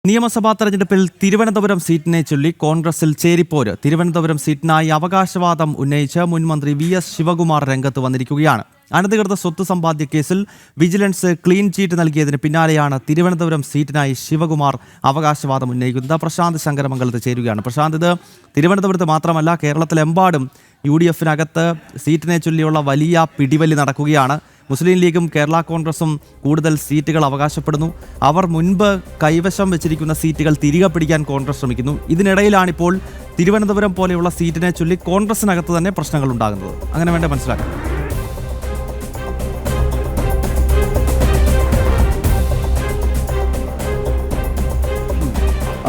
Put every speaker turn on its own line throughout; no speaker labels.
നിയമസഭാ തെരഞ്ഞെടുപ്പിൽ തിരുവനന്തപുരം സീറ്റിനെ ചൊല്ലി കോൺഗ്രസിൽ ചേരിപ്പോര്. തിരുവനന്തപുരം സീറ്റിനായി അവകാശവാദം ഉന്നയിച്ച് മുൻ മന്ത്രി VS ശിവകുമാർ രംഗത്ത് വന്നിരിക്കുകയാണ്. അനധികൃത സ്വത്ത് സമ്പാദ്യ കേസിൽ വിജിലൻസ് ക്ലീൻ ചീറ്റ് നൽകിയതിന് പിന്നാലെയാണ് തിരുവനന്തപുരം സീറ്റിനായി ശിവകുമാർ അവകാശവാദം ഉന്നയിക്കുന്നത്. പ്രശാന്ത് ശങ്കരമംഗലത്ത് ചേരുകയാണ്. പ്രശാന്ത്, ഇത് തിരുവനന്തപുരത്ത് മാത്രമല്ല, കേരളത്തിലെമ്പാടും UDF-നകത്ത് സീറ്റിനെ ചൊല്ലിയുള്ള വലിയ പിടിവലി നടക്കുകയാണ്. മുസ്ലിം ലീഗും കേരള കോൺഗ്രസും കൂടുതൽ സീറ്റുകൾ അവകാശപ്പെടുന്നു. അവർ മുൻപ് കൈവശം വെച്ചിരിക്കുന്ന സീറ്റുകൾ തിരികെ പിടിക്കാൻ കോൺഗ്രസ് ശ്രമിക്കുന്നു. ഇതിനിടയിലാണിപ്പോൾ തിരുവനന്തപുരം പോലെയുള്ള സീറ്റിനെ ചൊല്ലി കോൺഗ്രസിനകത്ത് തന്നെ പ്രശ്നങ്ങൾ ഉണ്ടാകുന്നത്. അങ്ങനെ വേണ്ട മനസ്സിലാക്കാം.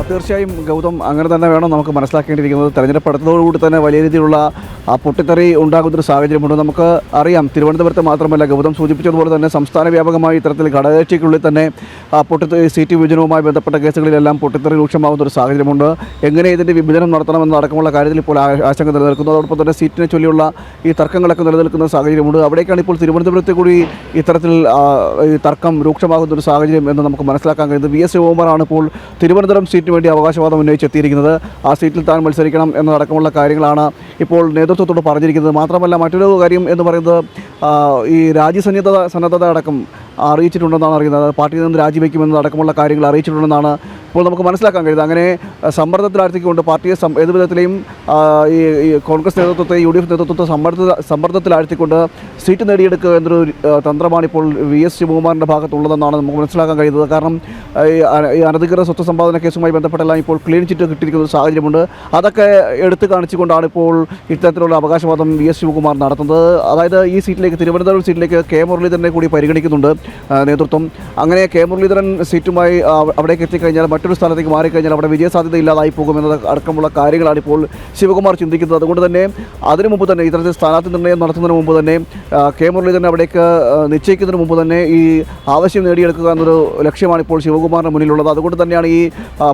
തീർച്ചയായും ഗൗതം, അങ്ങനെ തന്നെ വേണം നമുക്ക് മനസ്സിലാക്കേണ്ടിയിരിക്കുന്നത്. തെരഞ്ഞെടുപ്പ് അടുത്തതോടുകൂടി തന്നെ വലിയ രീതിയിലുള്ള പൊട്ടിത്തെറി ഉണ്ടാകുന്നൊരു സാഹചര്യമുണ്ട്. നമുക്ക് അറിയാം, തിരുവനന്തപുരത്ത് മാത്രമല്ല, ഗൗതം സൂചിപ്പിച്ചതുപോലെ തന്നെ സംസ്ഥാന വ്യാപകമായി ഇത്തരത്തിൽ ഘടകകക്ഷിക്കുള്ളിൽ തന്നെ സീറ്റ് വിഭജനവുമായി ബന്ധപ്പെട്ട കേസുകളിലെല്ലാം പൊട്ടിത്തെറി രൂക്ഷമാകുന്ന ഒരു സാഹചര്യമുണ്ട്. എങ്ങനെ ഇതിൻ്റെ വിഭജനം നടത്തണമെന്നടക്കമുള്ള കാര്യത്തിൽ ഇപ്പോൾ ആശങ്ക നിലനിൽക്കുന്നു. അതോടൊപ്പം തന്നെ സീറ്റിനെ ചൊല്ലിയുള്ള ഈ തർക്കങ്ങളൊക്കെ നിലനിൽക്കുന്ന സാഹചര്യമുണ്ട്. അവിടേക്കാണ് ഇപ്പോൾ തിരുവനന്തപുരത്ത് കൂടി ഇത്തരത്തിൽ ഈ തർക്കം രൂക്ഷമാകുന്ന ഒരു സാഹചര്യം എന്ന് നമുക്ക് മനസ്സിലാക്കാൻ കഴിയുന്നത്. VS ശിവകുമാറാണ് ഇപ്പോൾ തിരുവനന്തപുരം സീറ്റിന് വേണ്ടി അവകാശവാദം ഉന്നയിച്ചെത്തിയിരിക്കുന്നത്. ആ സീറ്റിൽ താൻ മത്സരിക്കണം എന്നതടക്കമുള്ള കാര്യങ്ങളാണ് ഇപ്പോൾ നേതൃത്വത്തോട് പറഞ്ഞിരിക്കുന്നത്. മാത്രമല്ല, മറ്റൊരു കാര്യം എന്ന് പറയുന്നത്, ഈ രാജ്യസന്നദ്ധത അടക്കം അറിയിച്ചിട്ടുണ്ടെന്നാണ് അറിയുന്നത്. പാർട്ടിയിൽ നിന്ന് രാജിവെക്കുമെന്നതടക്കമുള്ള കാര്യങ്ങൾ അറിയിച്ചിട്ടുണ്ടെന്നാണ് ഇപ്പോൾ നമുക്ക് മനസ്സിലാക്കാൻ കഴിയുന്നത്. അങ്ങനെ സമ്മർദ്ദത്തിലാഴ്ത്തിക്കൊണ്ട് പാർട്ടിയെ ഏത് വിധത്തിലെയും ഈ കോൺഗ്രസ് നേതൃത്വത്തെ, UDF നേതൃത്വത്തെ സമ്മർദ്ദത്തിലാഴ്ത്തിക്കൊണ്ട് സീറ്റ് നേടിയെടുക്കുക എന്നൊരു തന്ത്രമാണ് ഇപ്പോൾ VS ശിവകുമാറിൻ്റെ ഭാഗത്തുള്ളതെന്നാണ് നമുക്ക് മനസ്സിലാക്കാൻ കഴിയുന്നത്. കാരണം ഈ അനധികൃത സ്വത്ത് സമ്പാദന കേസുമായി ബന്ധപ്പെട്ടെല്ലാം ഇപ്പോൾ ക്ലീൻ ചിറ്റ് കിട്ടിയിരിക്കുന്ന ഒരു സാഹചര്യമുണ്ട്. അതൊക്കെ എടുത്തു കാണിച്ചുകൊണ്ടാണ് ഇപ്പോൾ ഇത്തരത്തിലുള്ള അവകാശവാദം VS ശിവകുമാർ നടത്തുന്നത്. അതായത് ഈ സീറ്റിലേക്ക്, തിരുവനന്തപുരം സീറ്റിലേക്ക് മുരളീധരനെ കൂടി പരിഗണിക്കുന്നുണ്ട് നേതൃത്വം. അങ്ങനെ മുരളീധരൻ സീറ്റുമായി അവിടേക്ക് എത്തിക്കഴിഞ്ഞാൽ, മറ്റൊരു സ്ഥലത്തേക്ക് മാറിക്കഴിഞ്ഞാൽ അവിടെ വിജയസാധ്യത ഇല്ലാതായി പോകുമെന്നത് അടക്കമുള്ള കാര്യങ്ങളാണ് ഇപ്പോൾ ശിവകുമാർ ചിന്തിക്കുന്നത്. അതുകൊണ്ട് തന്നെ അതിനു മുമ്പ് തന്നെ, ഇത്തരത്തിൽ സ്ഥാനാർത്ഥി നിർണ്ണയം നടത്തുന്നതിന് മുമ്പ് തന്നെ, മുരളീധരനെ അവിടേക്ക് നിശ്ചയിക്കുന്നതിന് മുമ്പ് തന്നെ ഈ ആവശ്യം നേടിയെടുക്കുക എന്നൊരു ലക്ഷ്യമാണ് ഇപ്പോൾ ശിവകുമാറിന് മുന്നിലുള്ളത്. അതുകൊണ്ട് തന്നെയാണ് ഈ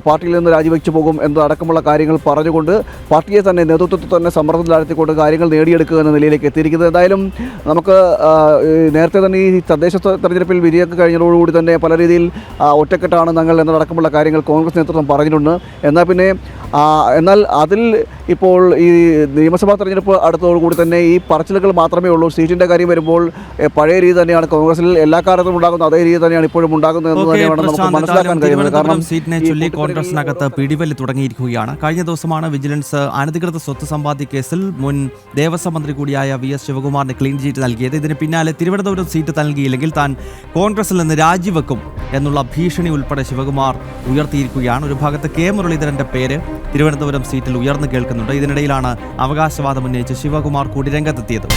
പാർട്ടിയിൽ നിന്ന് രാജിവെച്ചു പോകും എന്നതടക്കമുള്ള കാര്യങ്ങൾ പറഞ്ഞുകൊണ്ട് പാർട്ടിയെ തന്നെ, നേതൃത്വത്തെ തന്നെ സമ്മർദ്ദത്തിലാഴ്ത്തിക്കൊണ്ട് കാര്യങ്ങൾ നേടിയെടുക്കുക എന്ന നിലയിലേക്ക് എത്തിയിരിക്കുന്നത്. എന്തായാലും നമുക്ക് നേരത്തെ തന്നെ ഈ തദ്ദേശ തെരഞ്ഞെടുപ്പിൽ വിജയമൊക്കെ കഴിഞ്ഞതോടുകൂടി തന്നെ പല രീതിയിൽ ഒറ്റക്കെട്ടാണ് ഞങ്ങൾ എന്നതടക്കമുള്ള കാര്യങ്ങൾ കോൺഗ്രസ് നേതൃത്വം പറഞ്ഞിട്ടുണ്ട്. എന്നാൽ അതിൽ ഇപ്പോൾ ഈ നിയമസഭാ തെരഞ്ഞെടുപ്പ് അടുത്തതോടുകൂടി തന്നെ ഈ പറച്ചിലുകൾ മാത്രമേ ഉള്ളൂ. സീറ്റിൻ്റെ കാര്യം വരുമ്പോൾ പഴയ രീതി തന്നെയാണ് കോൺഗ്രസിൽ എല്ലാ കാലത്തും ഉണ്ടാകുന്ന അതേ രീതി തന്നെയാണ് ഇപ്പോഴും ഉണ്ടാകുന്നത് എന്ന് തന്നെയാണ് നമുക്ക് മനസ്സിലാക്കാൻ കഴിയുന്നത്. കാരണം
സീറ്റിനെ ചൊല്ലി കോൺഗ്രസിനകത്ത് പിടിവലി തുടങ്ങിയിരിക്കുകയാണ്. കഴിഞ്ഞ ദിവസമാണ് വിജിലൻസ് അനധികൃത സ്വത്ത് സമ്പാദ്യ കേസിൽ മുൻ ദേവസ്വം മന്ത്രി കൂടിയായ VS ശിവകുമാറിന് ക്ലീൻ ചീറ്റ് നൽകിയത്. ഇതിന് പിന്നാലെ തിരുവനന്തപുരം സീറ്റ് നൽകിയില്ലെങ്കിൽ താൻ കോൺഗ്രസിൽ നിന്ന് രാജിവെക്കും എന്നുള്ള ഭീഷണി ഉൾപ്പെടെ ശിവകുമാർ ഉയർത്തിയിരിക്കുകയാണ്. ഒരു ഭാഗത്ത് മുരളീധരന്റെ പേര് തിരുവനന്തപുരം സീറ്റിൽ ഉയർന്നു കേൾക്കുന്നുണ്ട്. ഇതിനിടയിലാണ് അവകാശവാദം ഉന്നയിച്ച് ശിവകുമാർ കൂടി രംഗത്തെത്തിയത്.